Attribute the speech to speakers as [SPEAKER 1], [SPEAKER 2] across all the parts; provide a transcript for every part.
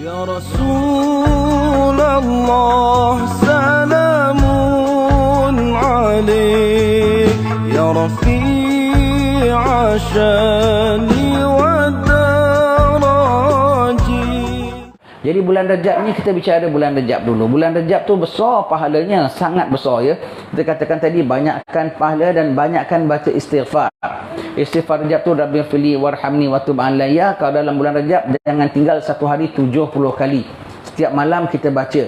[SPEAKER 1] Ya Rasulullah salamun alaik ya Rafi'a syani wa daraji.
[SPEAKER 2] Jadi bulan Rajab ni kita bicara bulan Rajab dulu. Bulan Rajab tu besar pahalanya, sangat besar ya. Kita katakan tadi banyakkan pahala dan banyakkan baca istighfar. Istighfar Rajab tu Rabbi fili warhamni wa tub alayya. Kalau dalam bulan Rajab jangan tinggal satu hari 70 kali. Setiap malam kita baca.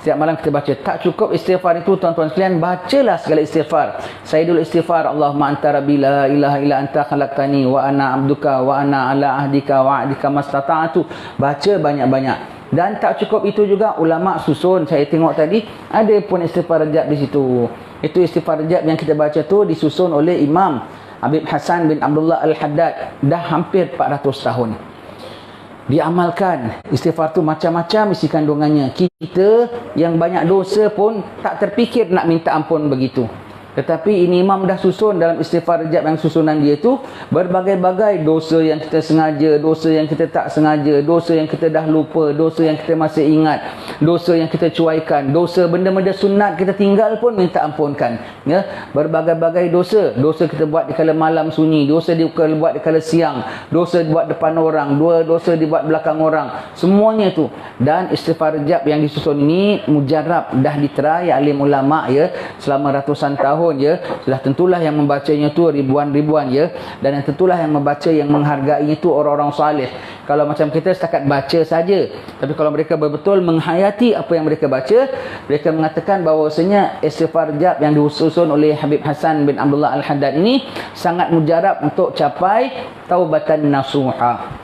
[SPEAKER 2] Setiap malam kita baca. Tak cukup istighfar itu tuan-tuan sekalian, bacalah segala istighfar. Sayyidul istighfar, Allahumma anta rabbi la ilaha illa anta khalaqtani wa ana abduka wa ana ala ahdika wa ahdika mastata'tu. Baca banyak-banyak. Dan tak cukup itu juga, ulama susun, saya tengok tadi ada pun istighfar Rajab di situ. Itu istighfar Rajab yang kita baca tu disusun oleh Imam Habib Hassan bin Abdullah Al-Haddad, dah hampir 400 tahun. Diamalkan. Istighfar tu macam-macam isi kandungannya. Kita yang banyak dosa pun tak terfikir nak minta ampun begitu. Tetapi ini imam dah susun dalam istighfar Rajab, yang susunan dia tu berbagai-bagai dosa yang kita sengaja, dosa yang kita tak sengaja, dosa yang kita dah lupa, dosa yang kita masih ingat, dosa yang kita cuaikan, dosa benda-benda sunat kita tinggal pun minta ampunkan ya. Berbagai-bagai dosa. Dosa kita buat di kala malam sunyi, dosa buat di kala siang, dosa buat depan orang, dosa dibuat belakang orang, semuanya tu. Dan istighfar Rajab yang disusun ini mujarab, dah diterai alim ulama ya selama ratusan tahun ya. Sudah tentulah yang membacanya tu ribuan-ribuan ya. Dan yang tentulah yang membaca, yang menghargai itu orang-orang salih. Kalau macam kita setakat baca saja, tapi kalau mereka betul-betul menghayati apa yang mereka baca, mereka mengatakan bahawasanya istighfar Rajab yang disusun oleh Habib Hassan bin Abdullah Al-Haddad ini sangat mujarab untuk capai taubatan nasuha.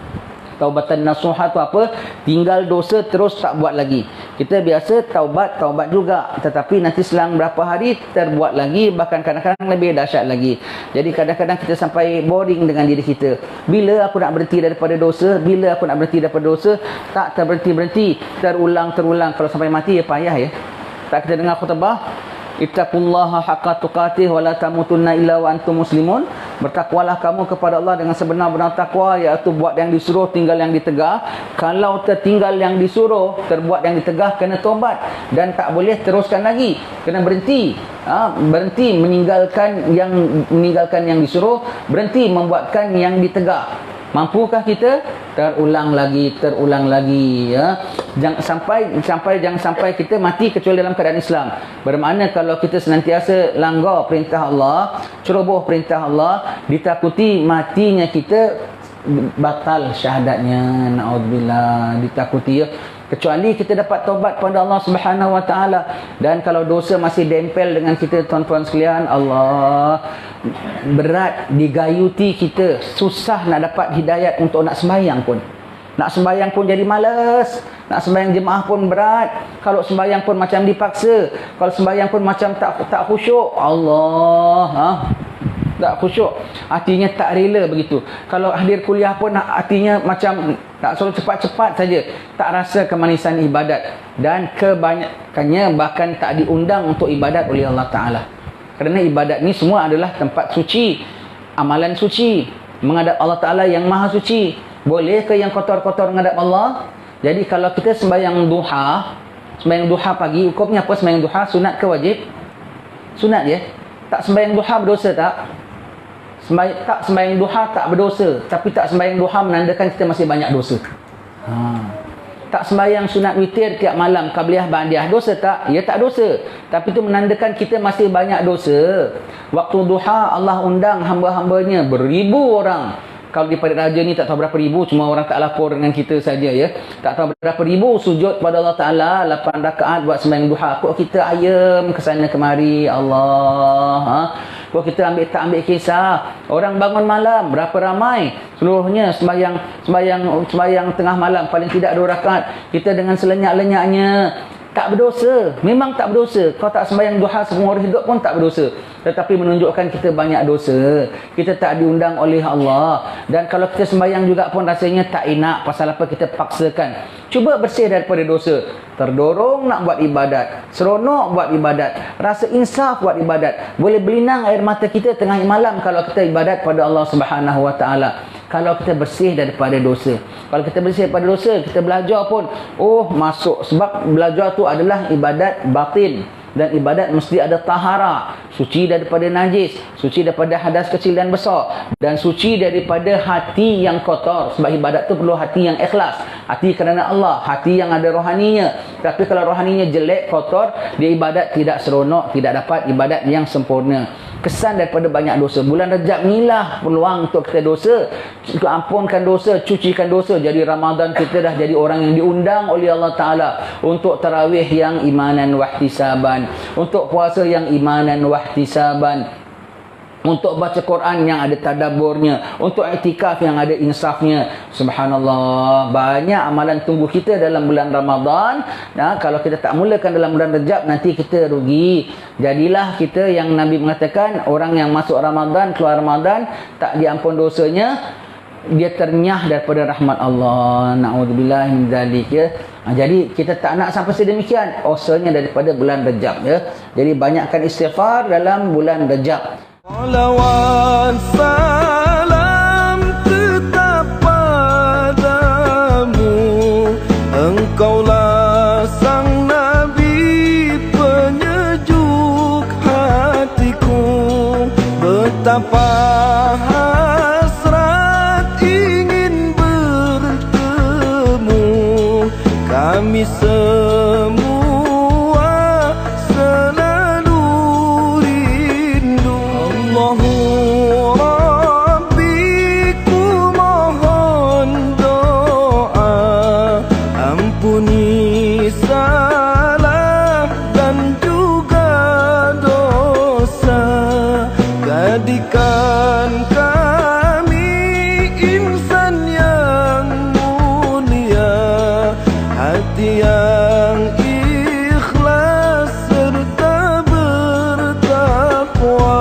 [SPEAKER 2] Taubatan nasuha tu apa? Tinggal dosa terus tak buat lagi. Kita biasa taubat juga, tetapi nanti selang berapa hari terbuat lagi, bahkan kadang-kadang lebih dahsyat lagi. Jadi kadang-kadang kita sampai boring dengan diri kita. Bila aku nak berhenti daripada dosa? Bila aku nak berhenti daripada dosa? Tak terberhenti-berhenti, terulang. Kalau sampai mati ya payah ya. Tak kita dengar khutbah, ittaqullaha haqqa tuqatih wa la tamutunna illa wa antum muslimun. Bertakwalah kamu kepada Allah dengan sebenar-benar takwa, iaitu buat yang disuruh, tinggal yang ditegah. Kalau tertinggal yang disuruh, terbuat yang ditegah, kena tobat. Dan tak boleh teruskan lagi, kena berhenti. Berhenti meninggalkan yang disuruh, berhenti membuatkan yang ditegah. Mampukah kita? Terulang lagi ya. Jangan sampai kita mati kecuali dalam keadaan Islam. Bermakna kalau kita senantiasa langgar perintah Allah, ceroboh perintah Allah, ditakuti matinya kita, batal syahadatnya, naudzubillah, ditakuti ya. Kecuali kita dapat taubat pada Allah Subhanahu Wa Taala. Dan kalau dosa masih dempel dengan kita tuan-tuan sekalian, Allah, berat digayuti kita, susah nak dapat hidayat untuk nak sembahyang pun. Nak sembahyang pun jadi malas. Nak sembahyang jemaah pun berat. Kalau sembahyang pun macam dipaksa. Kalau sembahyang pun macam tak khusyuk. Allah, tak khusyuk. Hatinya tak rela begitu. Kalau hadir kuliah pun hatinya macam tak suruh cepat-cepat saja. Tak rasa kemanisan ibadat. Dan kebanyakannya bahkan tak diundang untuk ibadat oleh Allah Ta'ala. Kerana ibadat ni semua adalah tempat suci, amalan suci, menghadap Allah Ta'ala yang maha suci. Boleh ke yang kotor-kotor menghadap Allah? Jadi kalau kita sembahyang duha pagi, hukumnya apa sembahyang duha? Sunat ke wajib? Sunat ya. Tak sembahyang duha berdosa tak? Tak sembahyang duha tak berdosa, tapi tak sembahyang duha menandakan kita masih banyak dosa. Tak sembahyang sunat witir tiap malam, qabliyah ba'diyah, dosa tak? Ya tak dosa, tapi itu menandakan kita masih banyak dosa. Waktu duha Allah undang hamba-hambanya beribu orang. Kalau di Parit Raja ni tak tahu berapa ribu, cuma orang tak lapor dengan kita saja ya. Tak tahu berapa ribu sujud pada Allah Ta'ala, 8 rakaat buat sembahyang duha. Kok kita ayam ke sana kemari, Allah. Kok kita tak ambil kisah. Orang bangun malam berapa ramai, seluruhnya sembahyang tengah malam paling tidak 2 rakaat. Kita dengan selenyak-lenyaknya tak berdosa, memang tak berdosa. Kau tak sembahyang duha seumur hidup pun tak berdosa. Tetapi menunjukkan kita banyak dosa. Kita tak diundang oleh Allah. Dan kalau kita sembahyang juga pun rasanya tak enak. Pasal apa? Kita paksakan. Cuba bersih daripada dosa. Terdorong nak buat ibadat, seronok buat ibadat, rasa insaf buat ibadat. Boleh berlinang air mata kita tengah malam kalau kita ibadat pada Allah Subhanahu Wa Taala. kalau kita bersih daripada dosa. Kalau kita bersih daripada dosa, kita belajar pun, oh masuk. Sebab belajar tu adalah ibadat batin. Dan ibadat mesti ada tahara, suci daripada najis, suci daripada hadas kecil dan besar, dan suci daripada hati yang kotor. Sebab ibadat tu perlu hati yang ikhlas, hati kerana Allah, hati yang ada rohaninya. Tapi kalau rohaninya jelek, kotor, dia ibadat tidak seronok, tidak dapat ibadat yang sempurna. Kesan daripada banyak dosa. Bulan Rajab inilah peluang untuk kita dosa, ampunkan dosa, cucikan dosa. Jadi Ramadan kita dah jadi orang yang diundang oleh Allah Ta'ala untuk tarawih yang imanan wahtisaban, untuk puasa yang imanan wahtisaban, untuk baca Quran yang ada tadabburnya, untuk iktikaf yang ada insafnya. Subhanallah, banyak amalan tunggu kita dalam bulan Ramadan. Nah, kalau kita tak mulakan dalam bulan Rajab, nanti kita rugi. Jadilah kita yang Nabi mengatakan, orang yang masuk Ramadan, keluar Ramadan, tak diampun dosanya, dia ternyah daripada rahmat Allah. Na'udzubillah min dzalik, ya. Jadi kita tak nak sampai sedemikian. Osanya daripada bulan Rajab, ya. Jadi banyakkan istighfar dalam bulan Rajab.
[SPEAKER 1] Salawat salam tetap padamu, Engkaulah sang Nabi penyejuk hatiku. Betapa hasrat ingin bertemu kami semua. Ampuni salah dan juga dosa, jadikan kami insan yang mulia, hati yang ikhlas serta bertakwa.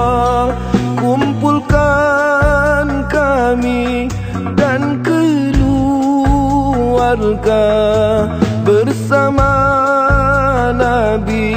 [SPEAKER 1] Kumpulkan kami dan keluarga bersama Nabi